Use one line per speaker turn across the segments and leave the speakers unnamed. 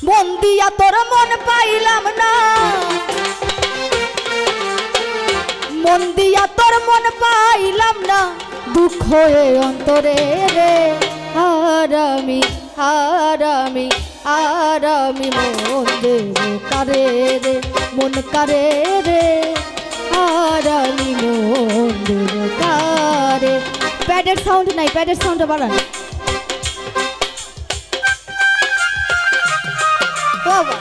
মন দিয়া তোর মন পাইলাম না, মন দিয়া তোর মন পাইলাম না, দুঃখ এ অন্তরে রে। আরামি আরামি আরামি মন দেব কারে রে, মন কারে রে, আরামি মন দেব কারে। প্যাডের সাউন্ড নাই, প্যাডের সাউন্ড বাড়ান। বাবা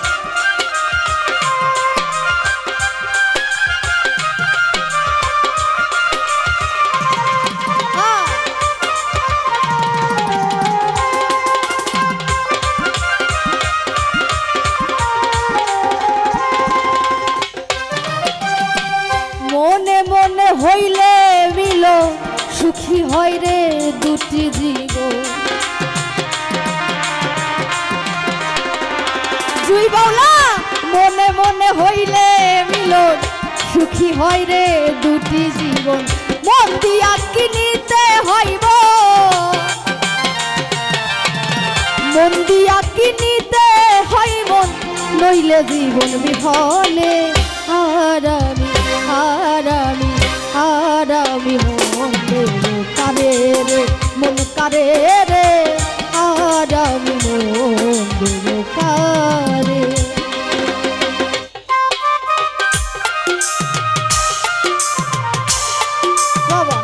মনে মনে হইলে মিল সুখী হয় রে দুটি জীবন। জুই বাউলা মনে মনে হইলে মিলন সুখী হয় রে দুটি জীবন। মন দিয়া কিনিতে হইব, মন দিয়া কিনিতে হইব, নইলে জীবন বিফলে। আরামি আরামি আরামি মন দেব কারে রে, মন কারে রে, আরামি মন দেব কারে। বাবা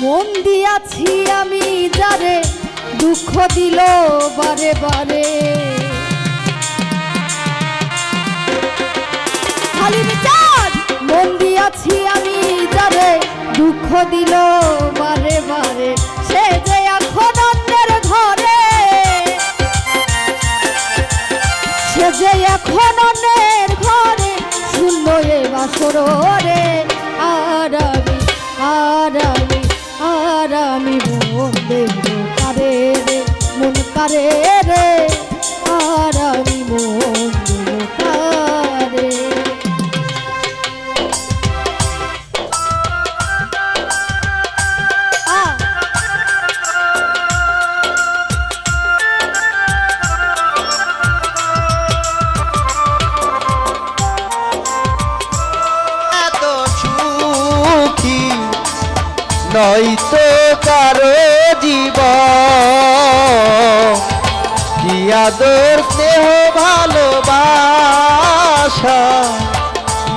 মন দিয়াছি আমি যারে, দুঃখ দিল বারে বারে। খালি বিচার মন দিয়াছি আমি যারে, দুঃখ দিল বারে বারে। সে যে এখন অন্যের ঘরে, সে যে এখন অন্যের ঘরে, শূন্য এ বাসর রে। আরামি আরামি আরামি মন দেব কারে রে, মন কারে রে, আরামি মন দেব কারে।
নয়তো কারো জীবন, কি আদর স্নেহ ভালোবাসা,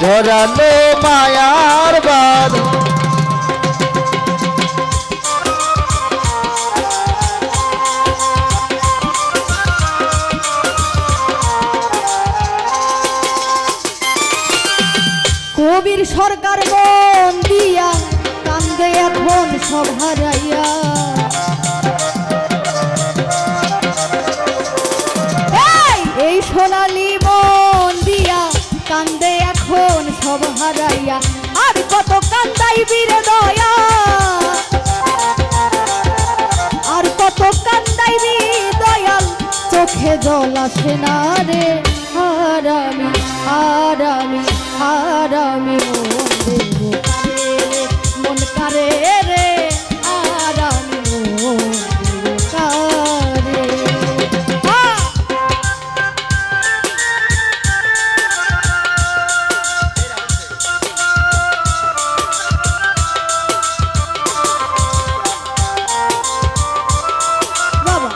ঝরালো মায়ার বাঁধন।
কবির সরকার মন দিয়া কান্দে এখন সব হারাইয়া। এই সোনালি মন দিয়া কান্দে এখন সব হারাইয়া। আর কত কান্দাইবি রে দয়া, আর কত কান্দাইবি দয়াল, চোখে জল আসে না রে। আরামি আরামি আরামি মন দেব কারে রে, মন কারে রে, আরামি মন দেব কারে। বাবা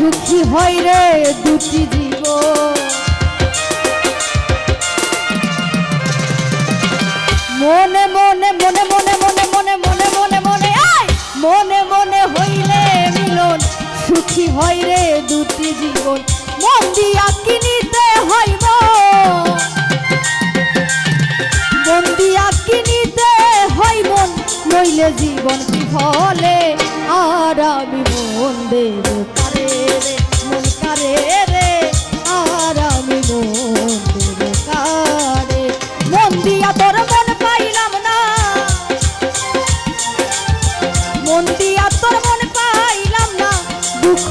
সুখী হয় রে দুটি জীবন। মনে মনে মনে মনে মনে মনে মনে মনে মনে আয় মনে মনে হইলে মিলন সুখী হয় রে দুটি জীবন। মন দিয়া কিনিতে হইব মন দিয়া কিনিতে হইব নইলে জীবন বিফলে। আর আমি মন দেব কারে রে মন কারে রে আর আমি মন দেব কারে। মন দিয়া তোর মন পাইলাম না মন দিয়া তোর মন পাইলাম না দুঃখ